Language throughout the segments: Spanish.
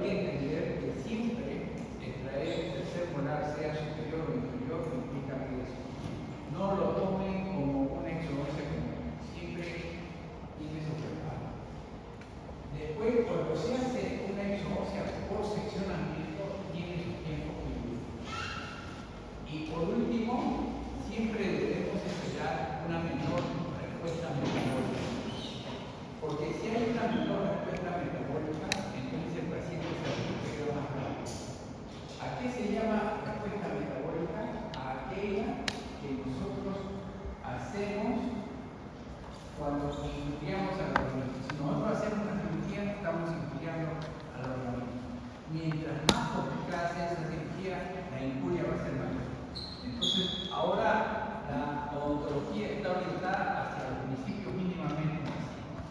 que entender que siempre extraer el tercer molar, sea superior o inferior, implica riesgo. No lo tomen como una exodoncia común, siempre tiene su preparo. Después, cuando se hace una exodoncia por seccionamiento, tiene su tiempo quirúrgico. Y por último, siempre debemos esperar una menor respuesta metabólica. Porque si hay una menor respuesta metabólica, entonces el paciente se recupera más rápido. ¿A qué se llama respuesta metabólica? A aquella que nosotros hacemos cuando influenciamos al organismo. Si nosotros hacemos una cirugía, estamos influyendo al organismo. Mientras más complicada sea esa cirugía, la injuria va a ser mayor. Entonces, ahora la odontología está orientada hacia los principios mínimamente invasivos.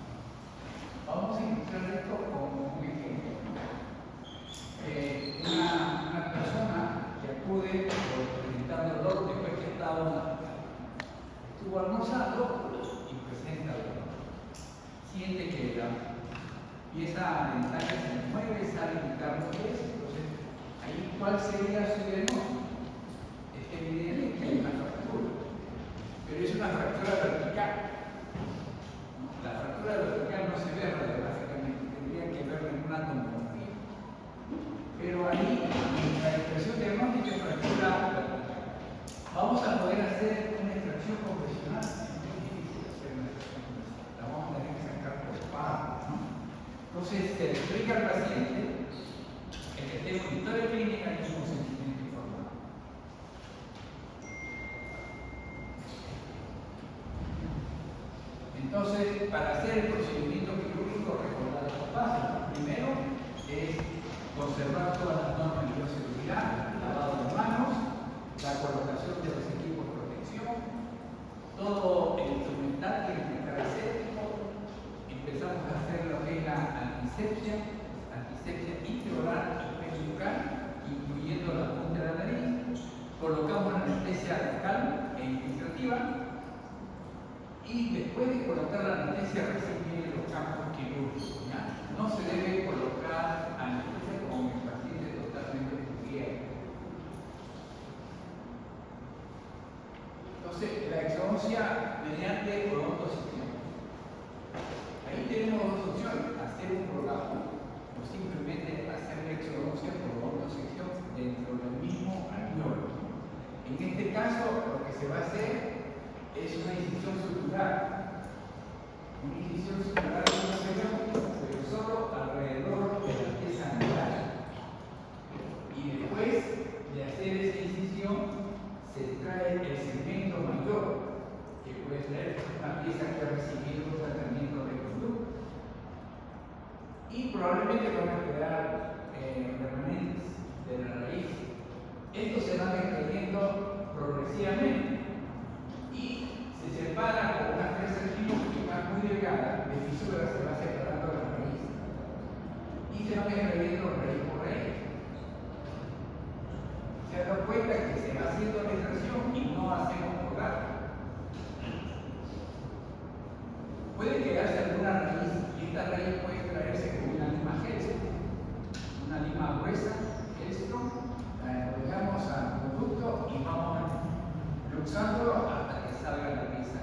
Vamos a ilustrar esto con un ejemplo. Una persona que acude por presentando dolor después que estuvo almorzando y presenta dolor. Siente que la pieza dentaria se mueve, sale un carro de eso. Entonces, ahí, ¿cuál sería su diagnóstico? Es evidente que hay una fractura, pero es una fractura vertical. La fractura vertical no se ve radiográficamente, tendría que verla en una tomografía. Pero ahí la expresión diagnóstica es fractura vertical. Vamos a poder hacer una extracción profesional. Es muy difícil hacer una extracción profesional. La vamos a tener que sacar por partes, ¿no? Entonces se le explica al paciente el que tenga una historia clínica y un consentimiento informado. Entonces, para hacer el procedimiento quirúrgico, recordar los pasos. Primero es conservar todas las normas de bioseguridad, lavado de manos, la colocación de los equipos de protección, todo el instrumental tiene que estar aséptico. Empezamos a hacer lo que es la antisepsia intraoral y peribucal, incluyendo la punta de la nariz. Colocamos la anestesia local e infiltrativa. Y después de colocar la anestesia recién vienen los campos quirúrgicos. ¿Ya? No se debe colocar anestesia con el paciente totalmente cubierto. Entonces, la exodoncia mediante odontosección. Ahí tenemos dos opciones: hacer un prolapso o simplemente hacer la exodoncia por odontosección dentro del mismo alveolo. En este caso, lo que se va a hacer es una incisión sutural. Una incisión sutural es una sección, pero solo alrededor de la pieza dental. Y después de hacer esa incisión, se extrae el segmento mayor, que puede ser una pieza que ha recibido un tratamiento de conducto. Y probablemente van a quedar remanentes de la raíz. Estos se van extrayendo progresivamente y se separa con unas 3 centímetros muy delgadas de fisura, se va separando la raíz y se van extrayendo raíz por raíz. Se dan cuenta que se va haciendo la extracción y no hacemos cortar. Puede quedarse alguna raíz y esta raíz puede extraerse con una lima Hellstrom, una lima gruesa Hellstrom. La enrollamos al conducto y vamos luxándolo hasta que salga la pieza.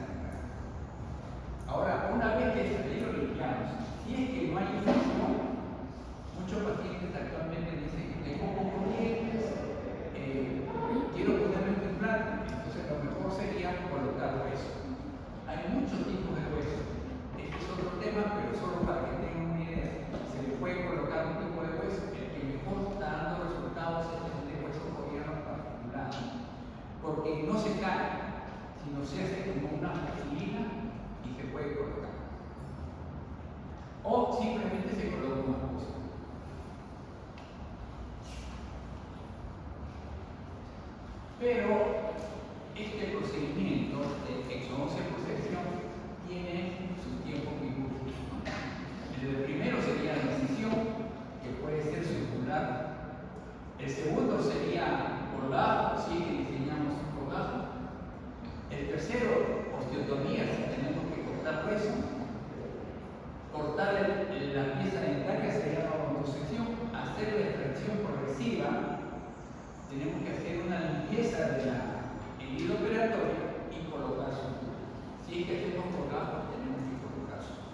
Ahora, una vez que ahí lo limpiamos, si es que no hay infección, muchos pacientes actualmente dicen que tengo pocos dientes, quiero ponerme un implante, entonces lo mejor sería colocar hueso. Hay muchos tipos de hueso. Este es otro tema, pero solo para que tengan una idea. Se le puede colocar un tipo de hueso. El que mejor está dando resultados es el de hueso coreano particular, porque no se cae, sino se hace como una plastilina y se puede colocar. O simplemente se coloca una hueso. Pero este procedimiento de exodoncia por sección tiene su tiempo quirúrgico. El primero sería la incisión, que puede ser circular. El segundo sería por lado, si diseñamos por lado. El tercero, osteotomía, si tenemos que cortar hueso. Cortar la pieza dentaria sería la odontosección. Hacer limpieza de la herida operatoria y colocar sutura. Si es que hacemos colgajos, tenemos que colocar sutura.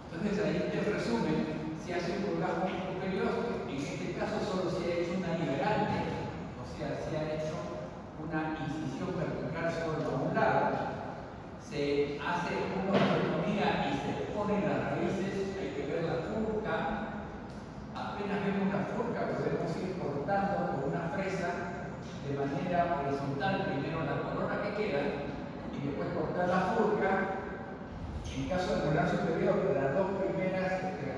Entonces ahí te resumen, si hace un colgajo peligroso, en este caso solo se ha hecho una liberante, o sea, se ha hecho una incisión vertical solo a un lado, se hace una osteotomía y se ponen las raíces, hay que ver la furca. Apenas vemos la furca, podemos ir cortando con una fresa de manera horizontal, primero la corona que queda y después cortar la furca. En caso de molar superior, las dos primeras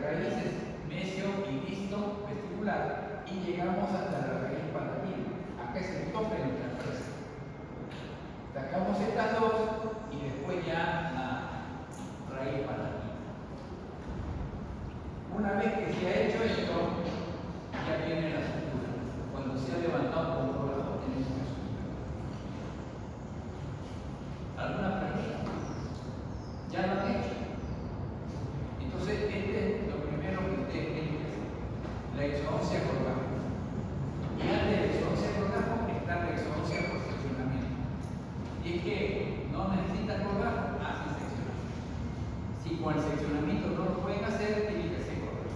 raíces, mesio y disto vestibular, y llegamos hasta la raíz palatina. Acá es el tope de nuestra fresa. Sacamos estas dos y después ya la raíz palatina. Una vez que se ha hecho esto, ya viene la sutura. Cuando se ha levantado por todos lados, tenemos una sutura. ¿Alguna pregunta? ¿Ya lo han hecho? Entonces, este es lo primero que ustedes tienen que hacer. La exodoncia colgajos. Y antes de la exodoncia colgajos está la exodoncia por seccionamiento. Y es que no necesitan colgajos, hacen seccionamiento. Si con el seccionamiento no lo pueden hacer, tienen que hacer colgajos.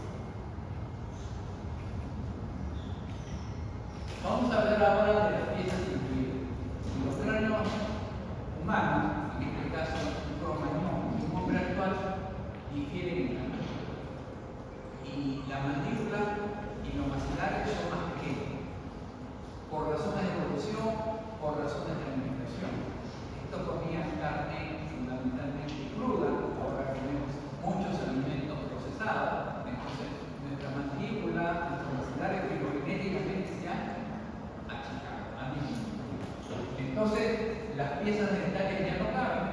Vamos a hablar ahora de las piezas incluidas. Los cráneos humanos, en este caso un cromañón y un hombre actual, difieren en tamaño. Y la mandíbula y los maxilares son más pequeños, por razones de evolución, por razones de alimentación. Estos comían carne fundamentalmente cruda, ahora comemos muchos alimentos procesados, entonces nuestra mandíbula, nuestros maxilares filogenéticamente se han achicado, han disminuido. Entonces, las piezas dentales ya no caben.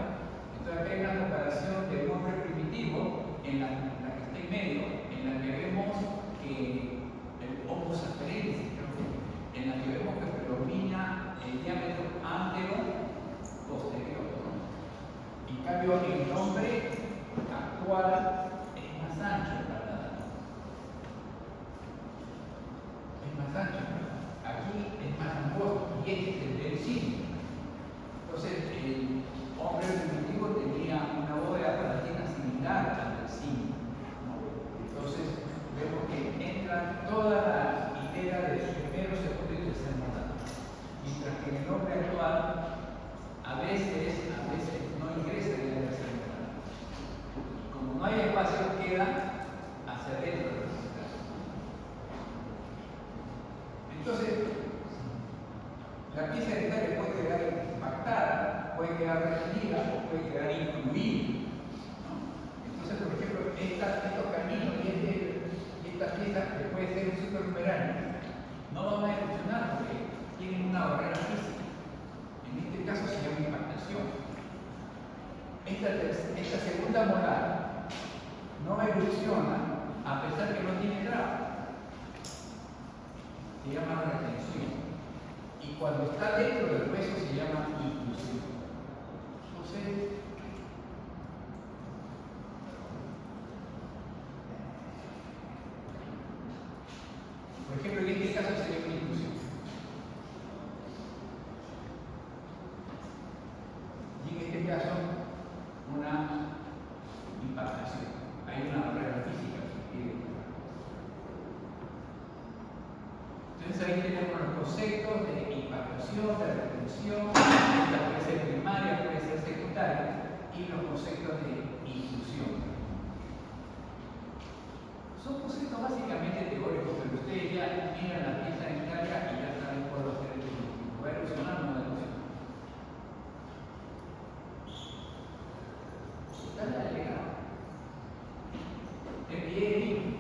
Entonces, acá hay una comparación de un hombre primitivo en la que está en medio, en la que vemos que el Homo sapiens, en la que vemos que predomina el diámetro antero-posterior. En cambio, el hombre actual es más ancho el paladar. Es más ancho. Aquí es más angosto y este es el del cine. Entonces, el hombre primitivo tenía una bóveda palatina similar al del cine. Entonces, vemos que entra toda la hilera de primero, segundo y tercer molar. Mientras que en el hombre actual, a veces no ingresa en el tercer molar. Como no hay espacio, queda hacia adentro del hospital. Entonces, la pieza dental puede quedar impactada, puede quedar retenida o puede quedar incluida, ¿no? Entonces, por ejemplo, estos caminos y esta pieza que puede ser un supernumerano no van a evolucionar porque tienen una barrera física. En este caso se llama impactación. Esta segunda molar no evoluciona a pesar que no tiene traba. Se llama retención. Y cuando está dentro del hueso se llama inclusión. Entonces, por ejemplo, en este caso sería una inclusión. Y en este caso, una impactación. Hay una barrera física que impide. Entonces ahí tenemos los conceptos de impactación, de retención, esta puede ser primaria, puede ser secundaria, y los conceptos de inclusión. Son conceptos básicamente teóricos, pero ustedes ya miran la pieza dentaria y ya saben cuál va a ser el diagnóstico. ¿Va a evolucionar o no va a evolucionar? ¿Está la delegada? Le envié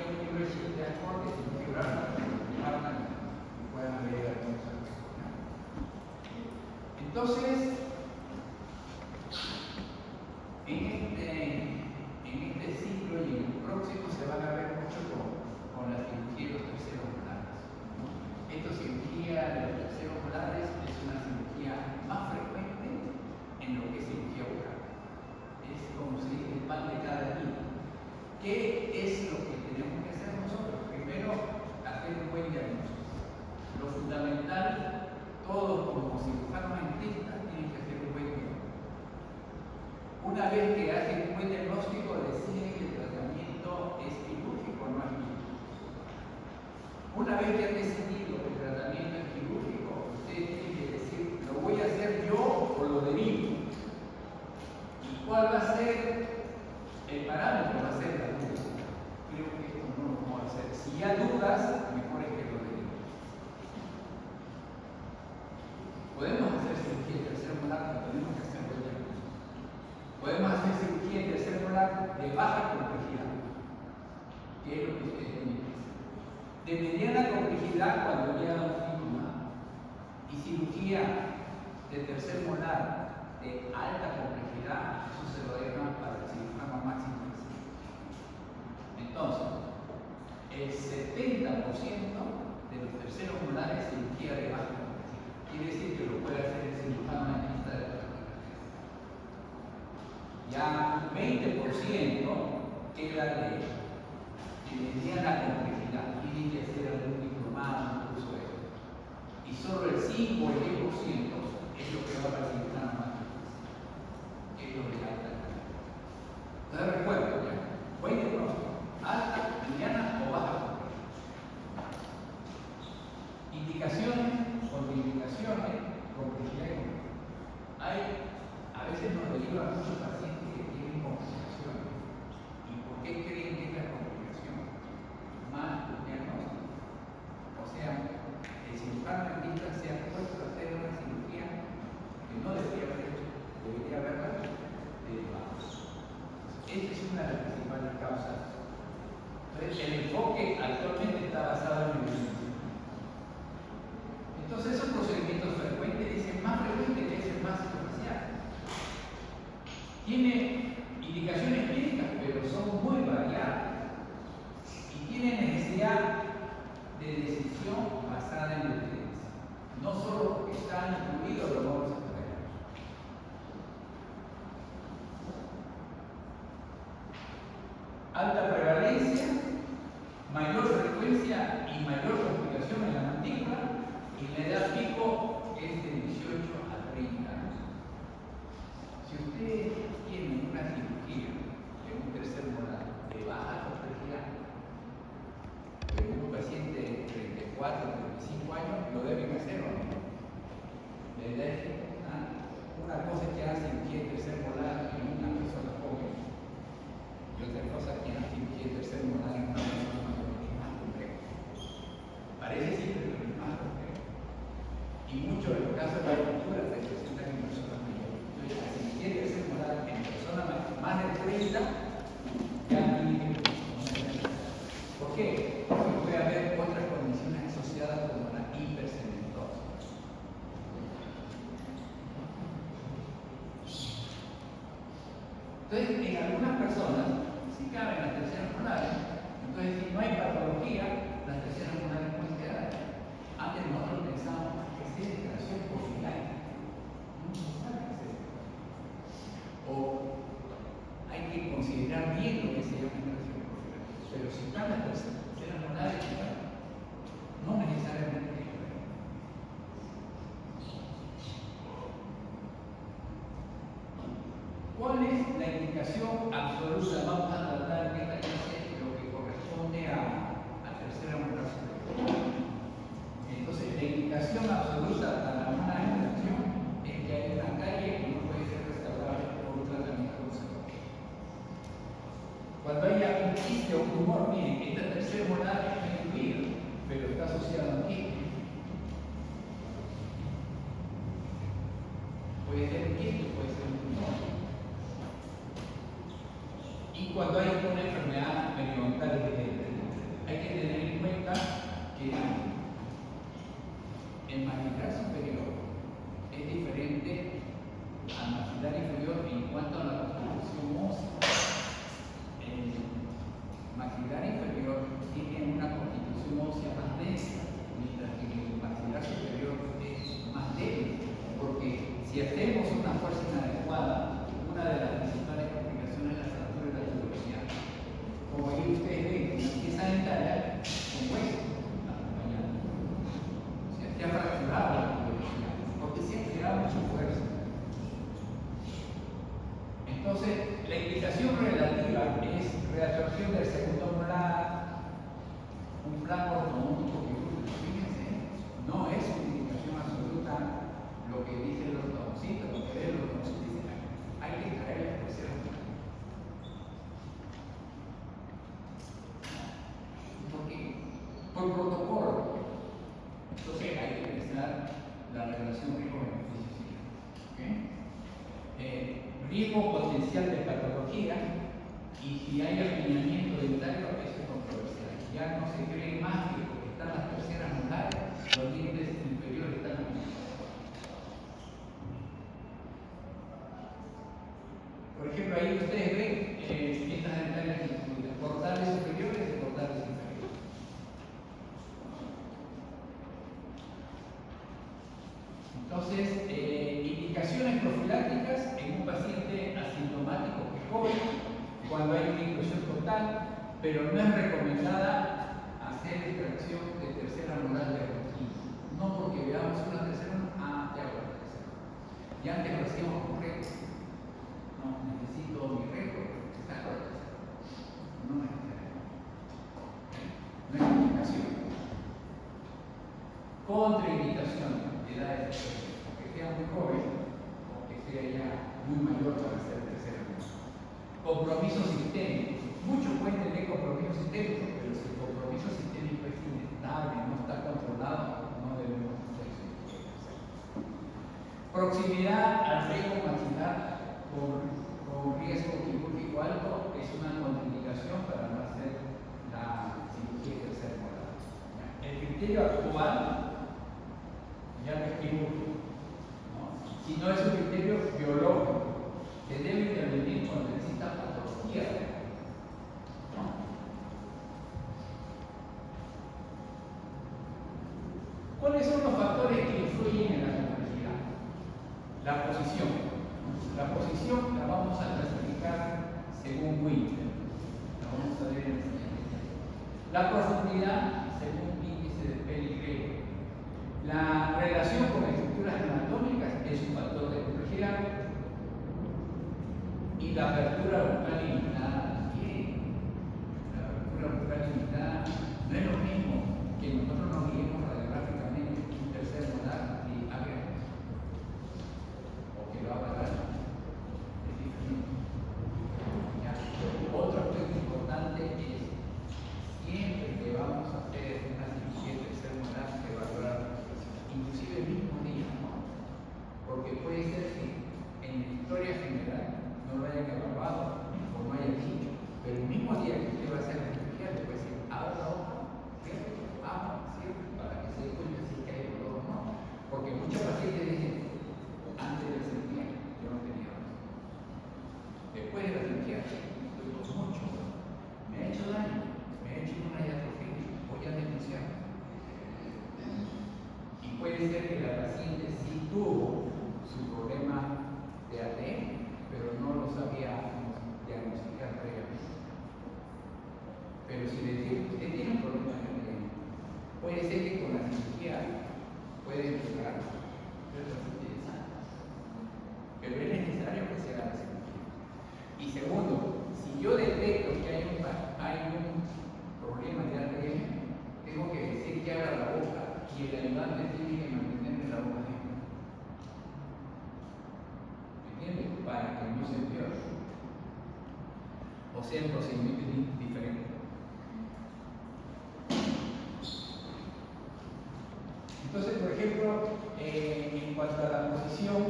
un libro de transporte sin figurar para que puedan leer algunas cosas. Entonces, en este ciclo y en el próximo se van a ver mucho con la cirugía de los terceros molares, ¿no? Esta cirugía de los terceros molares es una cirugía más frecuente en lo que es cirugía bucal. Es como se dice el pan de cada día. ¿Qué es lo que tenemos que hacer nosotros? Primero, hacer un buen diagnóstico. Una vez que hacen un buen diagnóstico, deciden que el tratamiento es quirúrgico, no es quirúrgico. Una vez que han decidido que el tratamiento es quirúrgico, ustedes tienen que decir, ¿lo voy a hacer yo o lo derivo? ¿Y cuál va a ser el parámetro? Va a ser la duda. Creo que esto no lo vamos a hacer. Si ya dudas, mejor es que lo derivo. Podemos hacer cirugía de tercer molar, pero tenemos que hacerlo ya. Podemos hacer cirugía de tercer molar de baja complejidad, que es lo que ustedes tienen que hacer. De mediana complejidad cuando llega un síntoma, y cirugía de tercer molar de alta complejidad, eso se lo dejan para el cirujano máximo. Entonces, el 70% de los terceros molares es cirugía de baja complejidad. Quiere decir que lo puede hacer el cirujano dentista de la práctica. Ya un 20% queda de mediana complejidad. Tiene que hacer algún diplomado, un curso de eso. Y solo el 5 o el 10% es lo que va para el cirujano máximo, que es lo de alta calidad. Entonces recuerden, ya, buen diagnóstico, alta, mediana o baja complejidad. Indicaciones, contraindicaciones, complejidad y complejidad. A veces nos derivan muchos pacientes que tienen complicaciones. ¿Y por qué creen que es la complicación? Más un diagnóstico. O sea, el cirujano dentista se ha puesto a hacer una cirugía que no debería haber hecho, debería haberla derivado. Esta es una de las principales causas. Entonces, el enfoque actualmente está basado en el evidencia. Entonces, esos procedimientos frecuentes dicen más frecuente que es el maxilofacial. Tiene indicaciones clínicas, pero son muy variadas. Y tiene necesidad de decisión basada en la evidencia. No solo porque están incluidos los modos extraños. Alta prevalencia, mayor frecuencia y mayor complicación en la mandíbula, y la edad pico es de 18 a 30 años. Si ustedes tienen una cirugía de un tercer molar de baja complejidad, pero un paciente de 34 o 35 años, lo deben hacer o no. La idea es que una cosa es que hagan cirugía de tercer molar en una persona joven, y otra cosa es que hagan cirugía de tercer molar en una persona mayor, que es más complejo. Parece simple, pero es más complejo. Y muchos de los casos de la cultura se presentan en personas mayores. Entonces, la cirugía de tercer molar en personas más de 30 ya tiene que ponerse. ¿Por qué? Porque puede haber otras condiciones asociadas como la hipercementosis. Entonces, en algunas personas sí caben las terceras molares. Entonces, si no hay patología, las terceras molares pueden quedar. Antes nosotros pensábamos que es extracción porfiriana. No se sabe qué es esto. O hay que considerar bien lo que se llama extracción porfiriana. Pero si están las terceras molares, no necesariamente hay que ver. ¿Cuál es la indicación absoluta? Vamos a tratar en esta clase lo que corresponde a tercera molar superior. Entonces, la indicación absoluta para una extracción es que hay una calle que no puede ser restaurada por un tratamiento conservador. Cuando haya un quiste o un tumor, miren, esta tercera molar está incluida, pero está asociada a un quiste. Puede ser un quiste, puede ser un tumor. Y cuando hay una enfermedad periodontal hay que tener en cuenta que el maxilar superior es diferente al maxilar inferior en cuanto a la constitución ósea. El maxilar inferior tiene una constitución ósea más densa, mientras que el maxilar superior es más débil, porque si hacemos una fuerza inadecuada, una de las principales complicaciones es la fractura de la tuberosidad. Como ahí ustedes ven, una pieza dentaria con hueso acompañado. Se ha fracturado la tuberosidad, porque se ha creado mucha fuerza. Entonces, la indicación relativa es reabsorción del segundo molar, un plano ortodóntico quirúrgico. Fíjense, no es una indicación absoluta lo que dice el ortodoncista, lo que es el ortodoncista dice, hay que traer el tercer molar. ¿Por qué? Por protocolo. Entonces hay que pensar la relación riesgo-beneficio. Riesgo potencial de patología, y si hay apiñamiento dentario, eso es controversial. Ya no se cree más que porque están las terceras molares, los dientes inferiores están apiñados. Por ejemplo, ahí ustedes ven estas dentarias incluidas, portales superiores y portales inferiores. Entonces, indicaciones profilácticas en un paciente asintomático que es joven, cuando hay una inclusión total, pero no es recomendada hacer extracción de tercera molar de rotina. No porque veamos una tercera, ya hago la tercera. Y antes lo hacíamos con récord. No, necesito mi récord, saco la tercera. No es necesario. No es indicación. Contraindicación de edad de tercera. Que sea muy joven o que sea ya muy mayor para ser tercera molar. Compromiso sistémico. Muchos pueden tener compromiso sistémico, pero si el compromiso sistémico es inestable, no está controlado, no debemos hacer eso. Proximidad al riesgo maxilar con riesgo quirúrgico alto es una contraindicación para no hacer la cirugía tercera molar. El criterio actual ya no es quirúrgico, ¿no? Sino es un criterio biológico que debe intervenir cuando exista patología. ¿Cuáles son los factores que influyen en la complejidad? La posición. La posición la vamos a clasificar según Winter. La vamos a ver en el siguiente. La profundidad según índice de Pelligré. La relación con estructuras anatómicas es un factor de complejidad. Y la apertura bucal limitada también. La apertura bucal limitada no es lo mismo que nosotros nos guiemos radiográficamente un tercer molar y abierto, o que lo va a parar. Es diferente. Otro aspecto importante es siempre que vamos a hacer una cirugía tercer molar, evaluar inclusive el mismo día, ¿no? Porque puede ser que en la historia general no lo hayan evaluado o no hayan dicho, pero el mismo día que usted va a hacer la cirugía le puede decir, abra la boca, cierre, para que se dé cuenta si es que hay dolor o no. Porque muchos pacientes dicen, antes de la cirugía yo no tenía dolor. Después de la cirugía, estoy con mucho, me ha hecho daño, me ha hecho una diatrofia, voy a denunciar. Y puede ser que la paciente sí tuvo su problema de ADN, pero no lo sabía diagnosticar previamente. Pero si le digo, usted tiene un problema de ADN, puede ser que con la cirugía puede empeorar, pero es necesario que se haga la cirugía. Y segundo, si yo detecto que hay un problema de ADN, tengo que decir que abra la boca y el ayudante tiene que mantenerme la boca limpia. ¿Entiendes? Para que no se empeore. O sea, el procedimiento es diferente. Entonces, por ejemplo, en cuanto a la posición,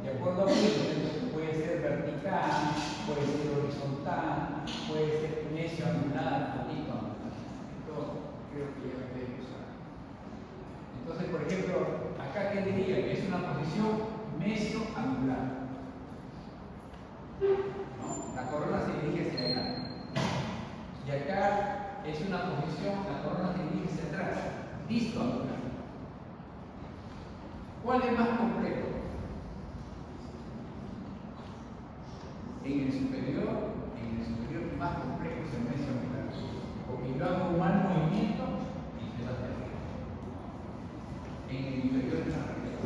de acuerdo a esto, puede ser vertical, puede ser horizontal, puede ser necio angular, patito angular. Esto creo que ya lo pueden usar. Entonces, por ejemplo, acá que diría que es una posición mesio-angular. ¿No? La corona se dirige hacia adelante. Y acá es una posición, la corona se dirige hacia atrás, disto-angular. ¿Cuál es más complejo? En el superior más complejo es el mesio-angular. Porque yo hago un mal movimiento y se va hacia arriba. En el inferior es más rápido.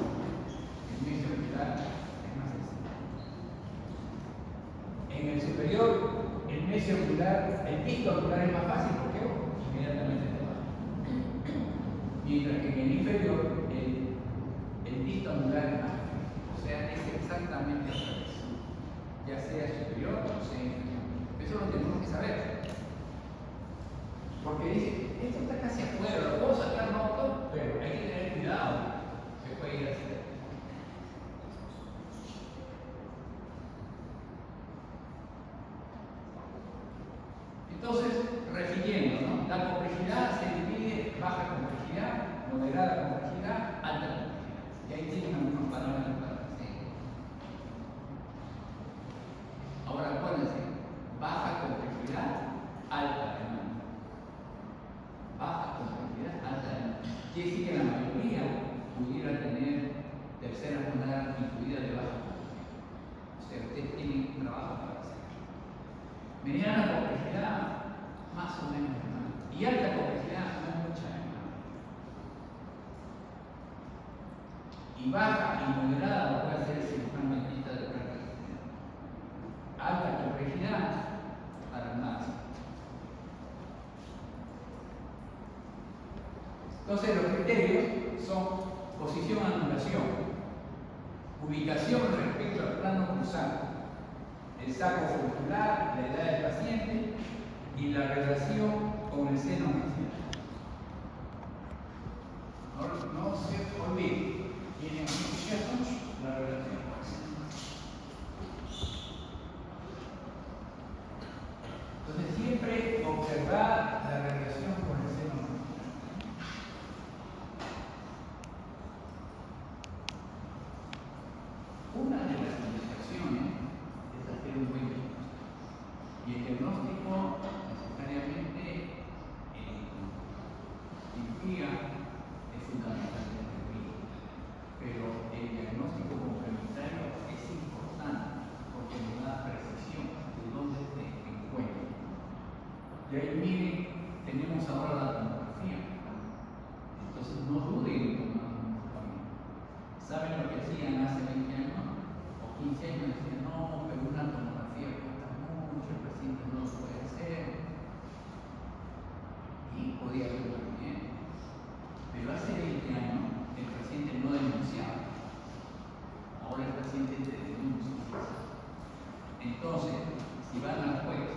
El mesio-angular es más sencillo. En el superior, el meso angular, el pisto angular es más fácil porque inmediatamente te baja. Mientras que en el inferior, el pisto angular es más difícil. O sea, es exactamente al revés. Ya sea superior o sea inferior. Eso lo tenemos que saber. Porque dice, esto está casi afuera, lo puedo sacar roto, pero hay que tener cuidado. Se puede ir así. Entonces, refiriendo, ¿no? La complejidad se divide en baja complejidad, moderada complejidad, alta complejidad. Y ahí tienen algunos parámetros para hacer. Ahora acuérdense, baja complejidad, alta demanda. Baja complejidad, alta demanda. Quiere decir que la mayoría pudiera tener tercera molar incluida de baja complejidad. O sea, ustedes tienen trabajo para hacer. Mediana complejidad, más o menos demanda. Y alta complejidad, no mucha demanda. Y baja y moderada lo puede hacer el cirujano dentista de práctica. Alta complejidad para el máximo. Entonces los criterios son posición anulación, ubicación respecto al plano cruzado, el saco folicular, la edad del paciente y la relación con el seno maxilar. No se olvide, tiene la relación con el seno maxilar. Entonces siempre observar la relación con el seno maxilar. Una de las indicaciones es hacer un buen diagnóstico. Y el diagnóstico necesariamente cirugía es fundamentalmente clínica. Pero el diagnóstico complementario es importante porque nos da precisión de dónde se encuentra. Y ahí miren, tenemos ahora la tomografía. Entonces no duden en tomar tomografía. ¿Saben lo que hacían hace 20 años? O 15 años decían, no, pero una tomografía cuesta mucho, el paciente no lo puede hacer. Y podía hacerlo bien. Pero hace 20 años el paciente no denunciaba. Ahora el paciente te denuncia. Entonces, si van al juez,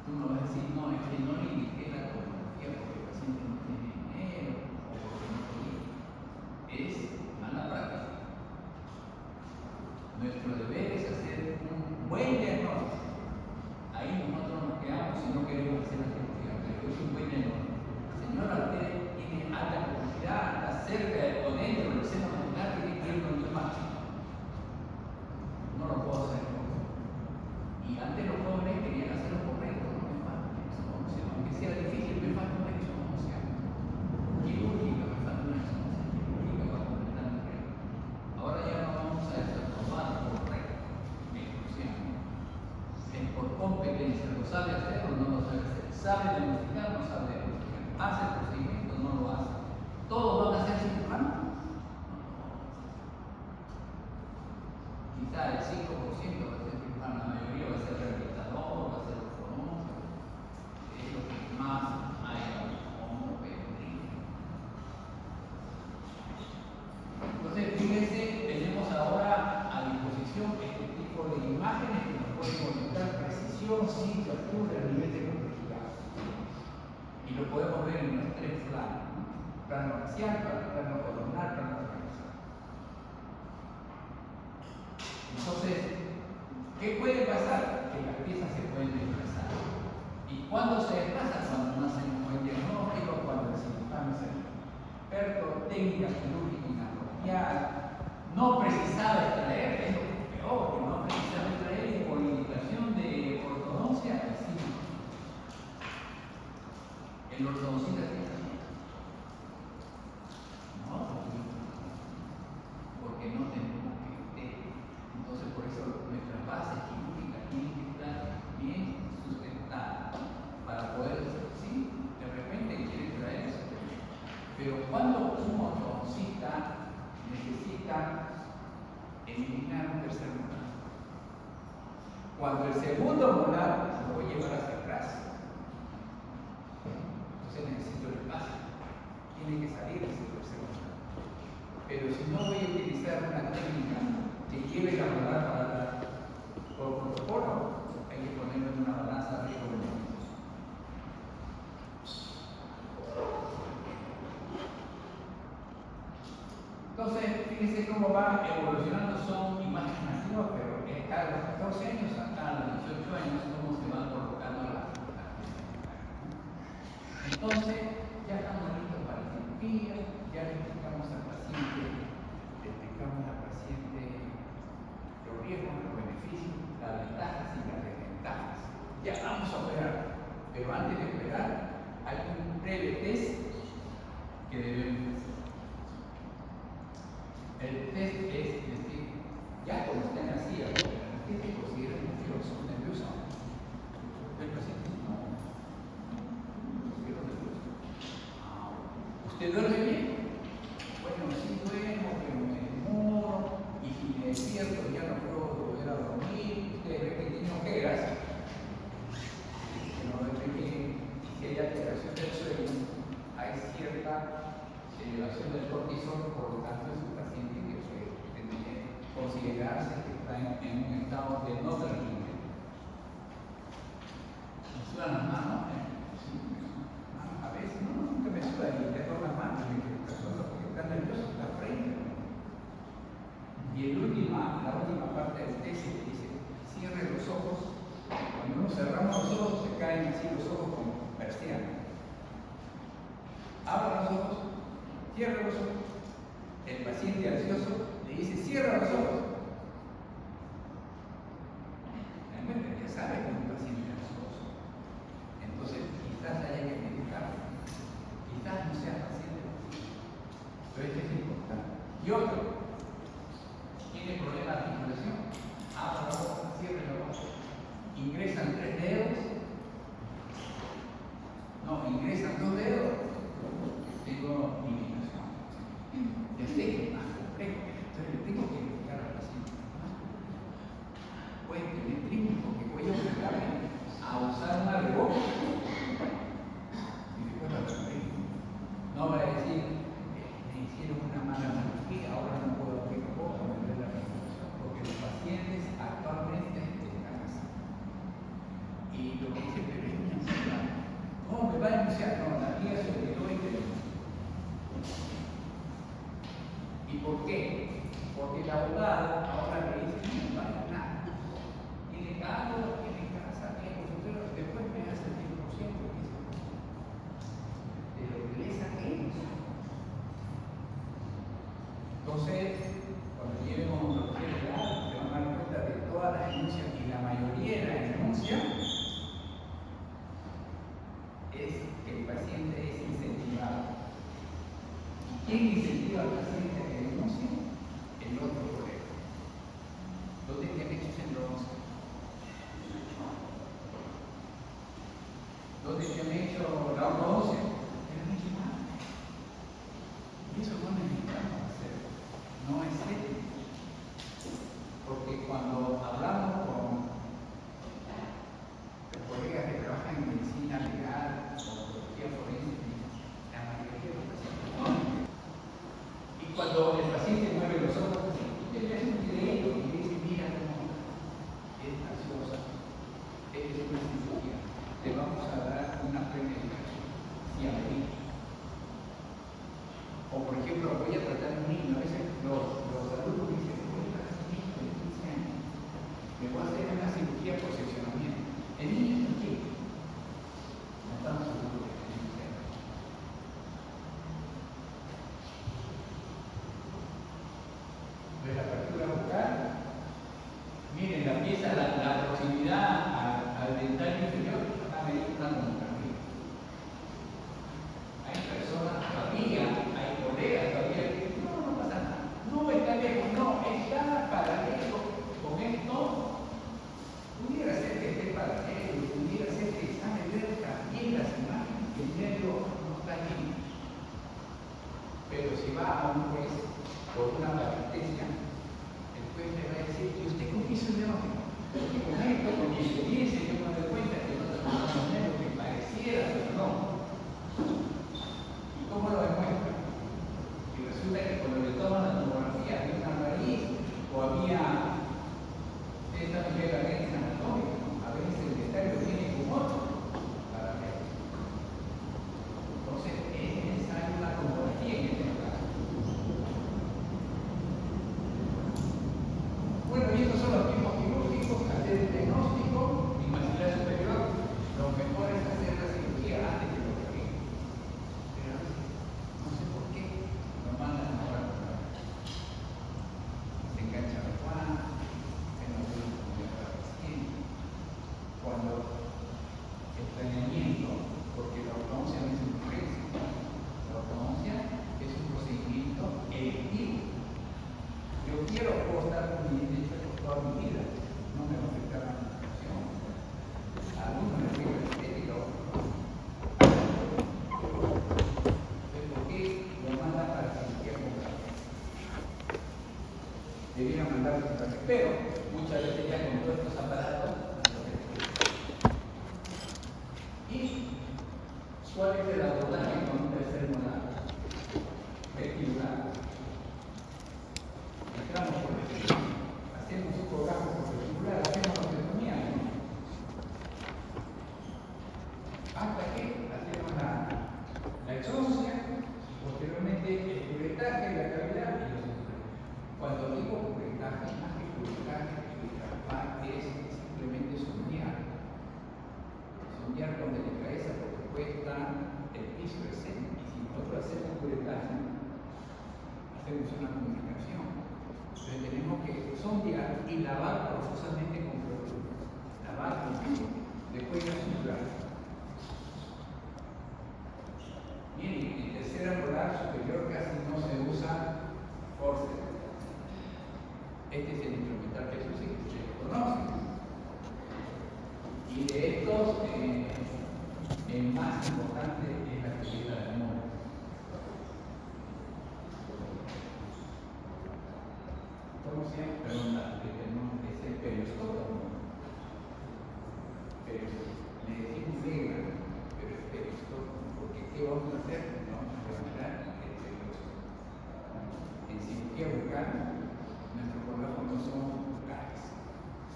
tú no vas a decir, no, es que no le indiqué la tomografía porque el paciente no tiene dinero o porque no podía. Es mala práctica. Nuestro deber es hacer un buen diagnóstico. Ahí nosotros nos quedamos si no queremos hacer la cirugía, pero es un buen diagnóstico. Señora, usted tiene alta complejidad, está cerca o dentro del seno maxilar, tiene que ir con el máximo. No lo puedo hacer. Y antes los jóvenes querían hacerlo correcto, no me falta una exomoción. Aunque sea difícil, me falta una exomoción. Quirúrgica, me falta una exomoción quirúrgica para completar el reto. Ahora ya no vamos a desaprobar por regla de exclusión. Es por competencia, lo sabe hacer o no lo sabe hacer. Sabe diagnosticar o no sabe diagnosticar. Hace el procedimiento o no lo hace. ¿Todos van a ser cirujanos? Quizá el 5% va a ser cirujano, la mayoría va a ser rehabilitador, va a ser ortodoncio. Es lo que más hay como pediatría. Entonces, fíjense, tenemos ahora a disposición este tipo de imágenes que nos pueden mostrar precisión, sitio, altura, nivel de complejidad. Y lo podemos ver en los tres planos, ¿no? Plano axial, plano columnar, plano transversal. Entonces, ¿qué puede pasar? Que las piezas se pueden desplazar. ¿Y cuándo se desplazan? Cuando no hacemos buen diagnóstico, cuando el cirujano es experto, técnica quirúrgica inapropiada, no precisaba extraer, es lo peor, que no precisaba extraer y por indicación de ortodoncia, así. El ortodoncista tiene no, porque no tenemos que. Entonces, por eso nuestras bases quirúrgicas tienen que estar bien sustentadas para poder decir, sí, de repente quiere traer eso. Pero cuando un ortodoncista segundo molar lo voy a llevar hacia atrás. Entonces necesito el espacio. Tiene que salir ese tercer molar. Pero si no voy a utilizar una técnica que lleve la molar para atrás, por protocolo, hay que ponerlo en una balanza riesgo beneficio. Entonces, fíjense cómo va evolucionando, son imágenes antiguas, pero a los 14 años hasta los 18 años, cómo se van colocando las. Entonces, ya estamos listos para la cirugía, ya le explicamos al paciente, los riesgos, los beneficios, las ventajas y las desventajas. Ya vamos a operar, pero antes de operar, hay un breve test que debemos hacer. El test es decir, ya como está en la silla, ¿qué te considera nervioso? El paciente no. ¿Usted duerme bien? Bueno, sí duermo, pero me demoro, y si me despierto ya no puedo volver a dormir. Usted ve que tiene ojeras, que no duerme bien, y si hay alteración del sueño, hay cierta elevación del cortisol, por lo tanto es un paciente que puede considerarse que está en un estado de no tranquilidad. Me sudan las manos, a veces nunca me sudan y tengo las manos porque está nervioso, está frente. Y la última parte del test dice, cierre los ojos. Cuando uno cerramos los ojos se caen así los ojos como persianas. Abra los ojos. Cierra los ojos. El paciente ansioso le dice, cierra los ojos. Realmente ya sabe que es un paciente ansioso. Entonces, quizás haya que medicarlo. Quizás no sea paciente. Pero esto es importante. Y otro, tiene problemas de articulación. Abra la boca, cierre la boca. Ingresan 3 dedos. No, ingresan 2 dedos. Tengo limitación. Ya sé que es más complejo, entonces le tengo que explicar al paciente. Puede tener tríneo porque voy a obligarme a usar una rebote. Y después la repetir. No va a decir, me hicieron una mala cirugía, ahora no puedo abrir la boca, me duele la respiración, porque los pacientes actualmente están así. Y lo que dice, pero es una ansiedad. ¿Cómo me va a denunciar? No, la guía se olvidó y te. ¿Y por qué? Porque el abogado ahora le dice, no vale nada. Tiene cargo, tiene casa, tiene consultorio, después me hace el 10% de lo que le saqué. Entonces, cuando lleguemos a un proceso legal, se van a dar cuenta de todas las denuncias y la mayoría de las denuncias es que el paciente es incentivado. ¿Y quién incentiva al paciente a que denuncie? El otro colega. ¿Dónde te han hecho endodoncia? ¿Dónde te han hecho la ortodoncia? Te han hecho nada. Y eso no necesitamos hacer. No es ético. Porque cuando hablamos con los colegas que trabajan en medicina legal o odontología forense, la mayoría de los pacientes no. Y cuando el paciente mueve los ojos, usted le hace un videíto y le dice, mira cómo es ansiosa, es una cirugía, te vamos a dar una premedicación, si amerita. O por ejemplo, voy a tratar a un niño, a veces los adultos dicen, voy a tratar a un niño de 15 años, me voy a hacer una cirugía por seccionamiento. El niño está aquí. No estamos seguros de que el niño sea. De la apertura bucal, miren la pieza, la proximidad al dental inferior está meditando un perfil. Hay personas todavía, hay colegas todavía que dicen, no pasa nada, no está lejos, no, está paralelo con esto. Pudiera ser que esté paralelo, pudiera ser que sabe ver también las imágenes que el nervio no está bien. Pero si va a un juez por una parestesia, el juez le va a decir, ¿y usted con qué hizo el diagnóstico? Porque con esto, con mi experiencia yo me doy cuenta que no tomamos menos que pareciera, pero no. ¿Y cómo lo demuestra? Y resulta que cuando le toman la tomografía había una raíz o había esta primera raíz anatómica, a veces el detalle tiene como otro para ver. Entonces es necesaria una tomografía en este caso. Bueno, y estos son los tipos quirúrgicos, hacer el diagnóstico y maxilar superior. Lo mejor es hacer la cirugía antes de lo que pero a veces, no sé por qué, nos mandan ahora se engancha la guana, se nos duele como la paciente. Cuando el planeamiento, porque la ortodoncia no es una urgencia, la ortodoncia es un procedimiento electivo. Yo quiero estar con mi diente por toda mi vida, no me va a afectar la alimentación. Algunos me ríen de estética, ¿por qué lo mandan para cirugía completa? Debieran mandarlo para que, pero muchas veces ya con todos estos aparatos. ¿Y cuál es el abordaje con un tercer molar? Vestibular. Entramos por vestibular, hacemos un programa por vestibular, hacemos osteotomía, ¿no? Hasta que hacemos la exoncia, posteriormente el curetaje de la cavidad y los implantes. Cuando digo curetaje, más que curetaje, es simplemente sondear. Sondear con delicadeza porque puede estar el piso presente. Y si nosotros hacemos curetaje, hacemos una comunicación. Entonces tenemos que sondear y lavar profusamente con cloruro. Lavar con cloruro. Después de suturar. Bien, el tercer molar superior casi no se usa forceps. Este es el instrumental que se conoce. Y de estos, el más importante es la teoría de amor. ¿Cómo se llama? Perdón, es el periostótomo. Pero le decimos regla, pero es periostótomo, porque ¿qué vamos a hacer? Vamos a levantar el periostótomo. En cirugía bucal, nuestros problemas no son bucales,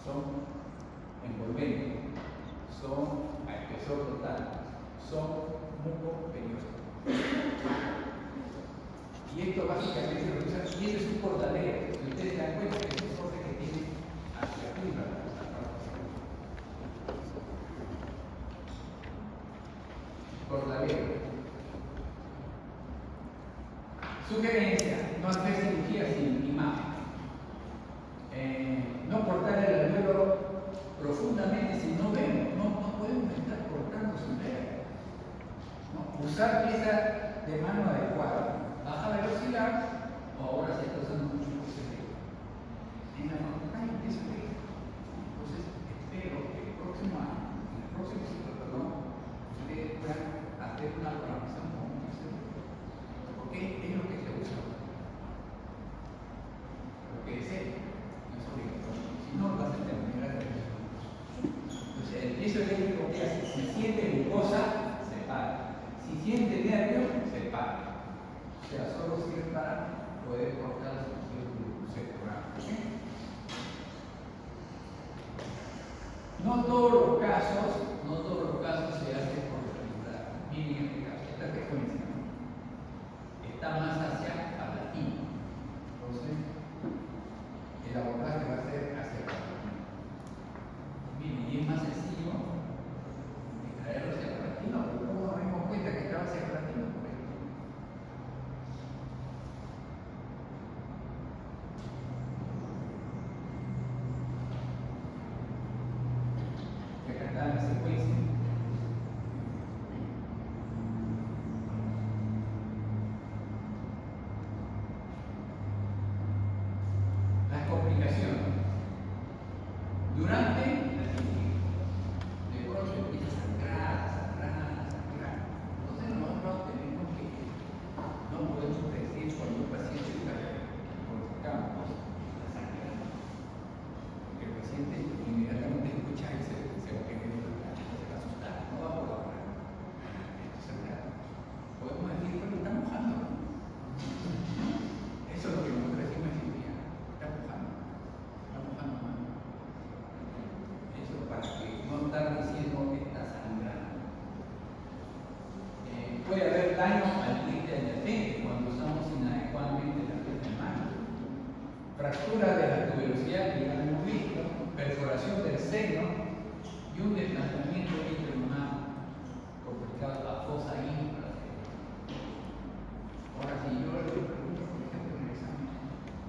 son envolventes, son a espesor total, son mucoperióstomos. Y esto básicamente lo que usan, y eso es un cordalero. Si ustedes se dan cuenta que es un corte que tiene hacia arriba la cordalero. Sugerencia: no hacer cirugía sin imagen. No cortar el alveolo profundamente si no vemos. No podemos estar cortando sin ver. ¿No? Usar pieza de mano adecuada. Baja velocidad, o ahora se está usando mucho el procedimiento. En la facultad empiezo a ver. Entonces, espero que el próximo año, en el próximo ciclo, ustedes puedan hacer una programación con un procedimiento. Porque es lo que se usa. Lo que es él, no es obligatorio. Si no, lo hacen de manera tradicional. Entonces, el piezo eléctrico que hace, si siente glucosa, se para. Si siente nervios, se para. O sea, solo sirve para poder cortar los tejidos glucocetorales. No todos los casos se hacen por vestibular. Miren este caso, esta frecuencia, ¿no? Está más hacia palatino. Entonces, el abordaje va a ser hacia palatino. Miren, y es más sencillo extraerlo hacia palatino, pero luego nos dimos cuenta que estaba hacia palatino. Acá está la secuencia. fractura de la tuberosidad que ya hemos visto, perforación del seno y un desplazamiento intrahumario complicado a fosa ínfra. Ahora, si yo le pregunto, por ejemplo, en el examen,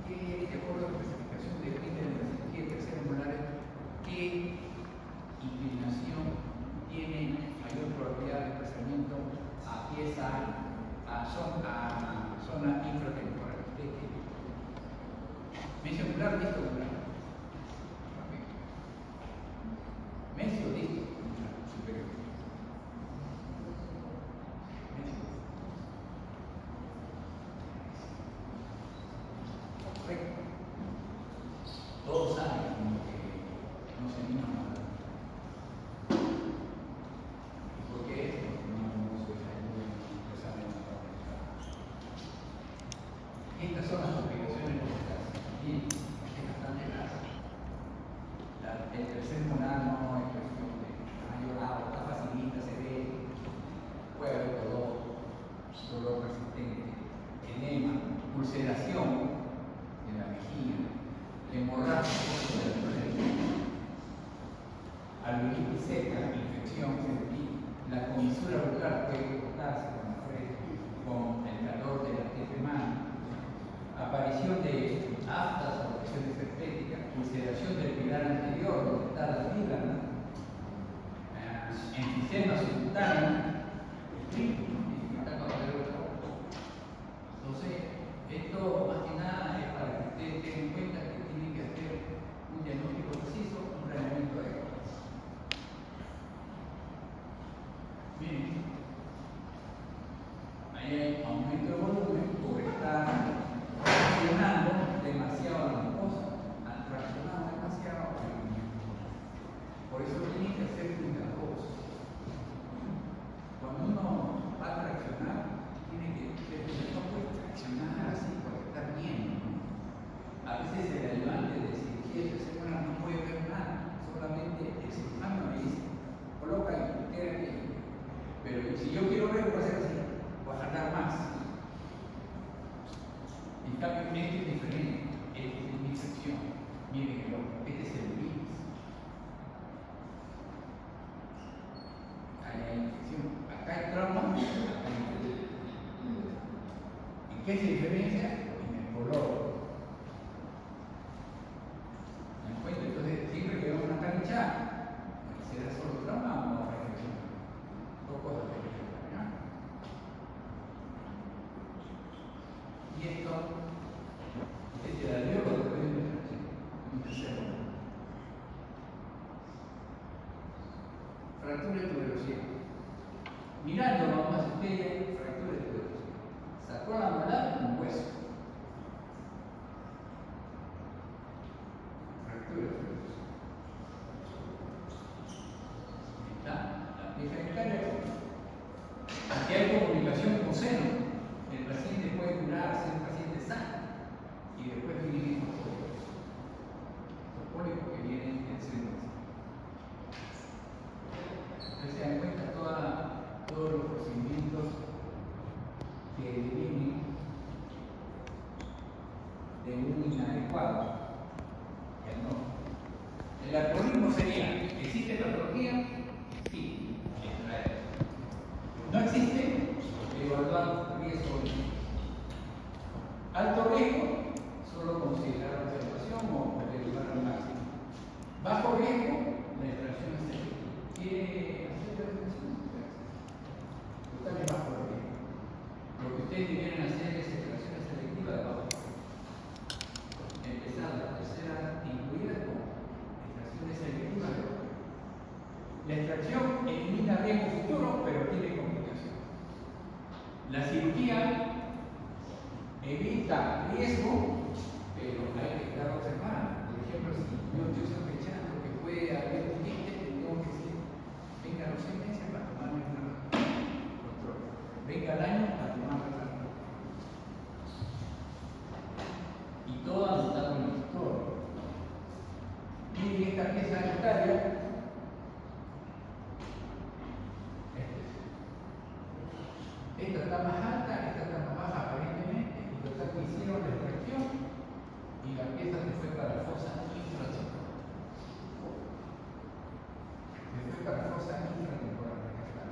¿qué por la especificación de Peter en la cirugía tercera molar, qué inclinación tiene mayor probabilidad de desplazamiento a pieza a zona infratemporal? Mesiocular, distocular. Mesio, disto, superior. Mesio. Correcto. Todos saben como que no se anima nada. ¿Y por qué es? Porque no se sabe nada. Estas son las complicaciones de las casas. Bien, es bastante larga. El tercer molar no es cuestión de mayor agua, está facilita, se ve, puede haber dolor persistente, enema, ulceración en la vejiga, hemorragia de la alveolitis seca, infección, la comisura bucal puede provocarse con el calor de la piel de mano, aparición de aftas o lesiones herpéticas, ulceración del pilar anterior, donde está la fibra, enfisema subcutáneo, entonces, esto más que nada es para que ustedes tengan en cuenta que tienen que hacer un diagnóstico preciso, un tratamiento adecuado. Miren, ahí hay aumento de volumen por estar traccionando demasiado la mucosa. Al traccionar demasiado, por eso tienen que ser cuidadosos. Cuando uno va a traccionar, tiene que no puede traccionar así porque está bien, ¿no? A veces el ayudante de cirugía de semana no puede ver nada, solamente el cirujano me dice, coloca y queda aquí. Pero si yo quiero ver, voy a hacer así, voy a jalar más. En cambio, este es diferente, este es mi sección. Miren el ojo, este es el iris. Ahí hay infección. Acá hay trauma, acá hay infección. ¿En qué se diferencia? En el color. ¿Me dan cuenta? Entonces, siempre que vemos una cancha, ¿será solo trauma o no? Dos cosas que hay que determinar. Y esto, este se la dio cuando fue un tercero. Fractura de tuberosidad. Mirando más ustedes, fractura de tuberosidad. Sacó la molar un hueso. Fractura de tuberosidad. Está la pieza dentaria. Aquí hay comunicación con seno. El paciente puede curar, ser un paciente sano. Y después vienen los pólipos. Los pólipos que vienen del seno. Ustedes se dan cuenta todos los procedimientos que vienen de un inadecuado. El algoritmo sería: ¿existe patología? Sí, extraer. ¿No existe? Evaluar riesgo. Alto riesgo, solo considerar observación o derivar al máximo. Bajo riesgo, la extracción es selectiva. ¿Quiere hacer la extracción? Total es bajo riesgo. Lo que ustedes debieran hacer es extracción selectiva de bajo riesgo. Empezar la tercera incluida con extracciones selectivas de bajo riesgo. La extracción elimina riesgo futuro, pero tiene complicación. La cirugía evita riesgo, pero hay que estar observando. Por ejemplo, si yo estoy sospechando que puede haber un diente, tengo que decir: venga a los 6 meses para tomar un control. Venga al año para tomar un control. Y todo anotado en el historia. Miren esta pieza dentaria. Esta está más alta, esta está más baja aparentemente, y total que hicieron la extracción y la pieza se fue para la fosa infratemporal. Se fue para la fosa infratemporal. Acá está.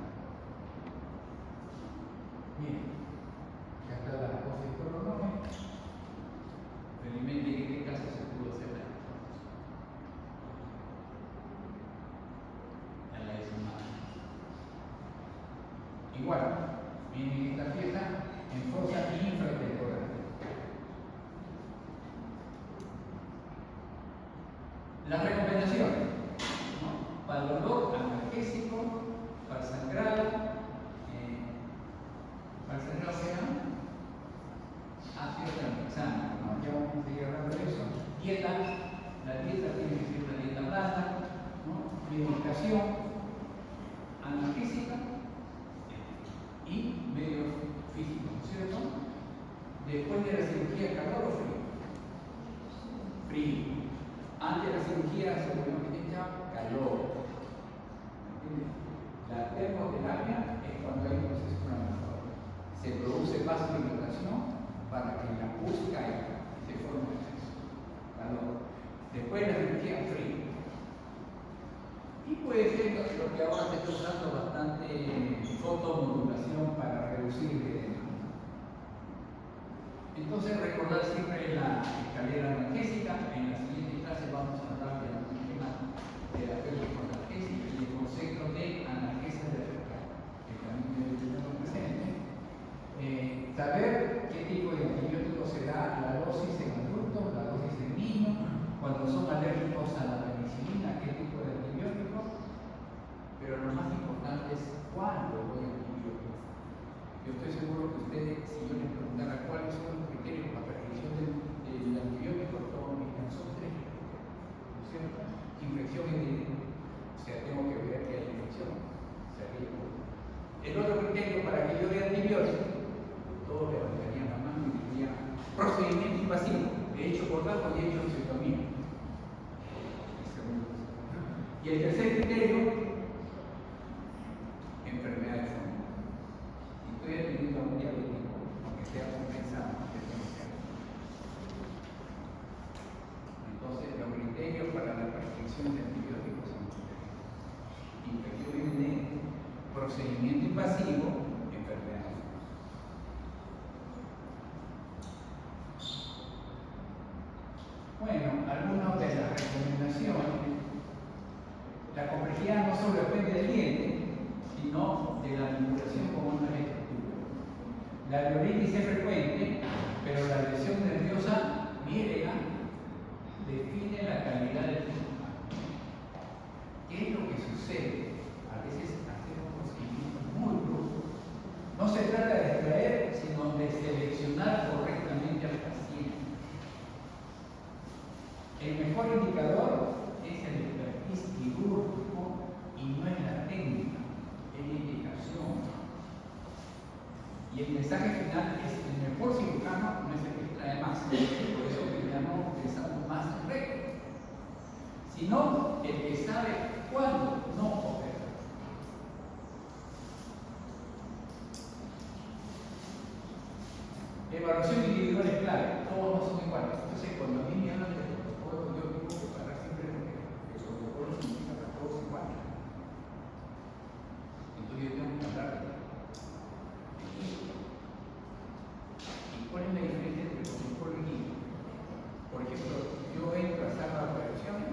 Miren, acá está la fosa infratemporal. Felizmente en este caso se pudo hacer la hizo mal. Igual, miren esta pieza en fosa infratemporal. Las recomendaciones, ¿no? Para el dolor analgésico, para el sangrado ácido tranexámico, ¿no? Ya vamos a seguir hablando de eso. Dieta, la dieta tiene que ser una dieta blanda, ¿no? Medicación analgésica y medios físicos, ¿no es cierto? Después de la cirugía, ¿calor o frío? Frío. Antes de la cirugía, según que tenga calor. ¿Entiendes? La termoterapia es cuando hay un proceso inflamatorio. Se produce vasodilatación para que la pus caiga y se forme el exceso. Calor. Después de la cirugía, frío. Y puede ser lo que ahora se está usando bastante fotomodulación para reducir el edema. Entonces, recordar siempre la escalera analgésica. En la siguiente clase vamos a hablar de la tema terapéutico analgésico y el concepto de analgesia de refrescar, que también debe tenerlo presente. Saber qué tipo de antibiótico se da, la dosis en adultos, la dosis en niños, cuando son alérgicos a la penicilina, qué tipo de antibiótico. Pero lo más importante es cuándo doy antibiótico. Yo estoy seguro que ustedes, si yo les preguntara cuáles son los criterios para prescripción del antibiótico, todos me dirán, son tres criterios, ¿no es cierto? Infección evidente, o sea, tengo que ver que hay infección, el otro criterio para que yo dé antibiótico, todos levantarían la mano y dirían, procedimiento invasivo, he hecho portazo y he hecho vasectomía. Y el tercer criterio, enfermedad de fondo. Si estoy atendiendo a un diabético, aunque sea compensado, ¿qué tengo que hacer? Entonces, los criterios para la prescripción de antibióticos son infección evidente, procedimiento invasivo, enfermedad de fondo. Bueno, algunas de las recomendaciones. La complejidad no solo depende del diente, sino de la vinculación con otras estructuras. La neuritis es frecuente, pero la lesión nerviosa griega define la calidad del flujo. ¿Qué es lo que sucede? A veces hacemos procedimientos muy bruscos. No se trata de extraer, sino de seleccionar correctamente al paciente. El mejor indicador es el expertise quirúrgico y no es la técnica, es la indicación. Y el mensaje final es: el mejor cirujano no es el que extrae más, por eso pensamos más en recto, sino el que sabe cuándo no operar. Evaluación individual es clave, todos no son iguales. Entonces, cuando a mí me hablan de protocolo, yo tengo que parar siempre porque el protocolo significa que todos iguales. Entonces, yo tengo que hablar de equipo. ¿Y cuál es la diferencia entre protocolo y equipo? Por ejemplo, yo entro a sala de operaciones,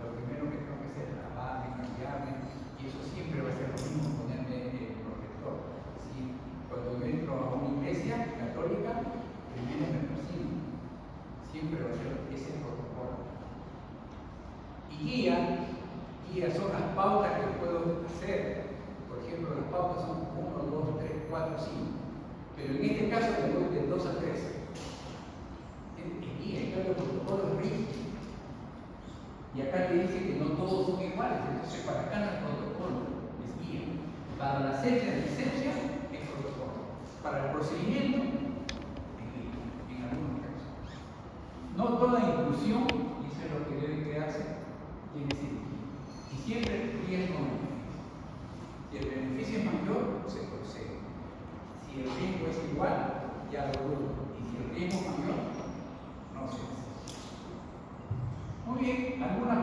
lo primero que tengo que hacer es lavarme, cambiarme, y eso siempre va a ser lo mismo, ponerme el protector. ¿Sí? Cuando yo entro a una iglesia católica, primero me persigno. Siempre va a ser ese protocolo. Y guía son las pautas que puedo hacer. Por ejemplo, las pautas son 1, 2, 3, 4, 5. Pero en este caso le doy de 2 a 3. Es guía, en cambio el protocolo es rígido. Y acá te dice que no todos son iguales. Entonces, para cada protocolo es guía. Para la ciencia de licencia es protocolo. Para el procedimiento es guía, en algunos casos. No toda inclusión, y eso es lo que debe crearse, tiene sentido. Y siempre el riesgo no es. Si el beneficio es mayor, se procede. Si el riesgo es igual, ya lo dudo. Y si el riesgo es mayor, no se hace. algunas